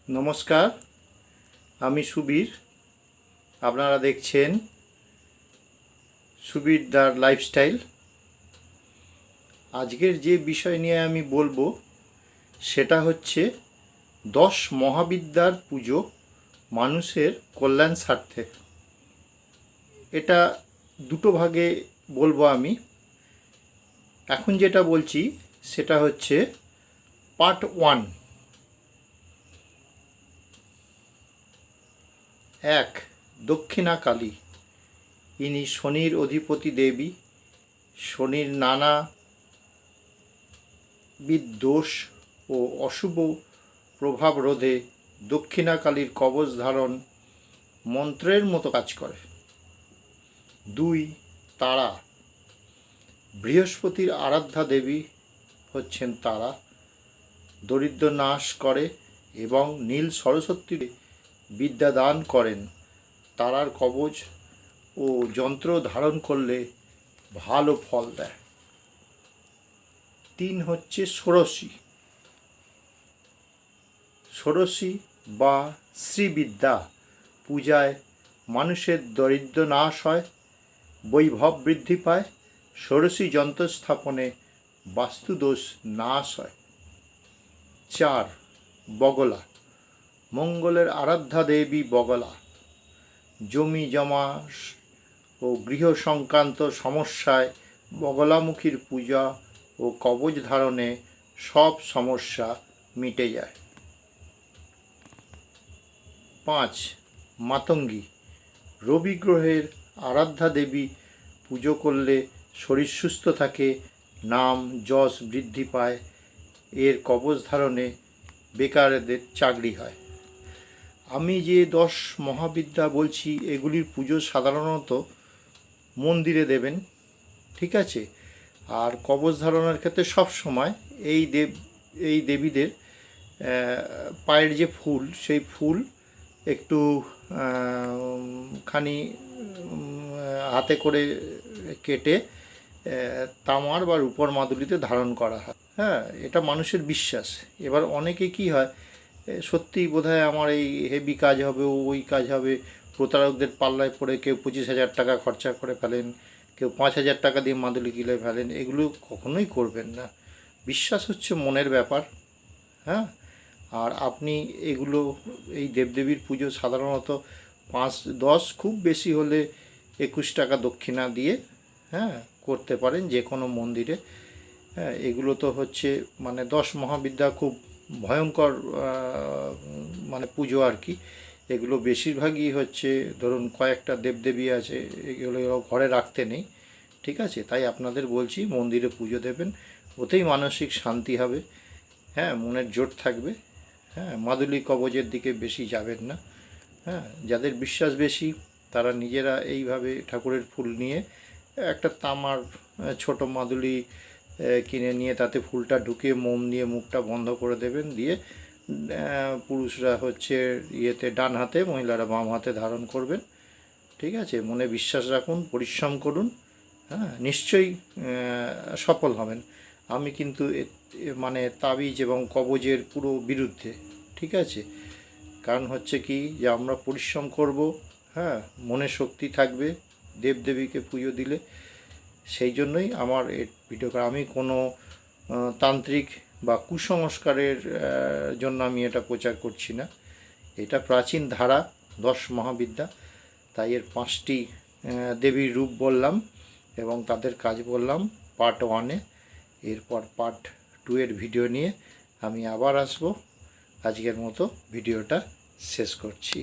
নমস্কার, আমি সুবীর। আপনারা দেখছেন সুবীর দার লাইফস্টাইল। আজকের যে বিষয় নিয়ে আমি বলবো সেটা হচ্ছে 10 মহাবিদ্যার পুজো মানুষের কল্যাণ স্বার্থে। এটা দুটো ভাগে বলবো আমি। এখন যেটা বলছি সেটা হচ্ছে পার্ট 1। 1, দক্ষিণা কালী। ইনি শনির অধিপতি দেবী। শনির নানাবিধ দোষ ও অশুভ প্রভাব রোধে দক্ষিণা কালীর কবচ ধারণ মন্ত্রের মতো কাজ করে। 2, তারা। বৃহস্পতির আরাধ্যা দেবী হচ্ছেন তারা। দরিদ্র নাশ করে এবং নীল সরস্বতীর বিদ্যা দান করেন। তারার কবচ ও যন্ত্র ধারণ করলে ভালো ফল দেয়। 3 হচ্ছে ষোড়শী। ষোড়শী বা শ্রীবিদ্যা পূজায় মানুষের দরিদ্র নাশ হয়, বৈভব বৃদ্ধি পায়। ষোড়শী যন্ত্র স্থাপনে বাস্তুদোষ নাশ হয়। 4, বগলা। মঙ্গলের আরাধ্যা দেবী বগলা। জমি জমা ও গৃহ সংক্রান্ত সমস্যায় বগলামুখীর পূজা ও কবচ ধারণে সব সমস্যা মিটে যায়। 5, মাতঙ্গী। রবি গ্রহের আরাধ্যা দেবী পুজো করলে শরীর সুস্থ থাকে, নাম যশ বৃদ্ধি পায়। এর কবচ ধারণে বেকারদের চাকরি হয়। আমি যে 10 মহাবিদ্যা বলছি এগুলির পুজো সাধারণত মন্দিরে দেবেন, ঠিক আছে। আর কবচ ধারণের ক্ষেত্রে সব সময় এই দেবীদের পায়ের যে ফুল, সেই ফুল একটু খানি হাতে করে কেটে তামার বা রূপোর মাদুলিতে ধারণ করা হয়। হ্যাঁ, এটা মানুষের বিশ্বাস। এবার অনেকে কি হয়, সত্যিই বোধহয় আমার এই হেভি কাজ হবে, ওই কাজ হবে, প্রতারকদের পাল্লায় পড়ে কেউ 25,000 টাকা খরচা করে ফেলেন, কেউ 5,000 টাকা দিয়ে মাদুলি কিনে ফেলেন। এগুলো কখনোই করবেন না। বিশ্বাস হচ্ছে মনের ব্যাপার। হ্যাঁ, আর আপনি এগুলো এই দেবদেবীর পুজো সাধারণত 5-10, খুব বেশি হলে 21 টাকা দক্ষিণা দিয়ে করতে পারেন যে কোনো মন্দিরে। হ্যাঁ, এগুলো তো হচ্ছে 10 মহাবিদ্যা খুব ভয়ঙ্কর পুজো আর কি। এগুলো বেশিরভাগই হচ্ছে, ধরুন কয়েকটা দেবদেবী আছে, এগুলো ঘরে রাখতে নেই, ঠিক আছে। তাই আপনাদের বলছি মন্দিরে পুজো দেবেন, ওতেই মানসিক শান্তি হবে। হ্যাঁ, মনের জোর থাকবে। হ্যাঁ, মাদুলি কবজের দিকে বেশি যাবেন না। হ্যাঁ, যাদের বিশ্বাস বেশি তারা নিজেরা এইভাবে ঠাকুরের ফুল নিয়ে একটা তামার ছোট মাদুলি কিনে নিয়ে তাতে ফুলটা ঢুকিয়ে মোম দিয়ে মুখটা বন্ধ করে দেবেন। দিয়ে পুরুষরা হচ্ছে ডান হাতে, মহিলারা বাম হাতে ধারণ করবেন, ঠিক আছে। মনে বিশ্বাস রাখুন, পরিশ্রম করুন, হ্যাঁ, নিশ্চয়ই সফল হবেন। আমি কিন্তু তাবিজ এবং কবজের পুরো বিরুদ্ধে, ঠিক আছে। কারণ হচ্ছে কি, যে আমরা পরিশ্রম করব, হ্যাঁ, মনে শক্তি থাকবে দেবদেবীকে পুজো দিলে। সেই জন্যই আমার এই ভিডিও করা। আমি কোনো তান্ত্রিক বা কুসংস্কারের জন্য আমি এটা প্রচার করছি না। এটা প্রাচীন ধারা, 10 মহাবিদ্যা। তাই এর 5টি দেবীর রূপ বললাম এবং তাদের কাজ বললাম পার্ট 1-এ। এরপর পার্ট 2 এর ভিডিও নিয়ে আমি আবার আসব। আজকের মতো ভিডিওটা শেষ করছি।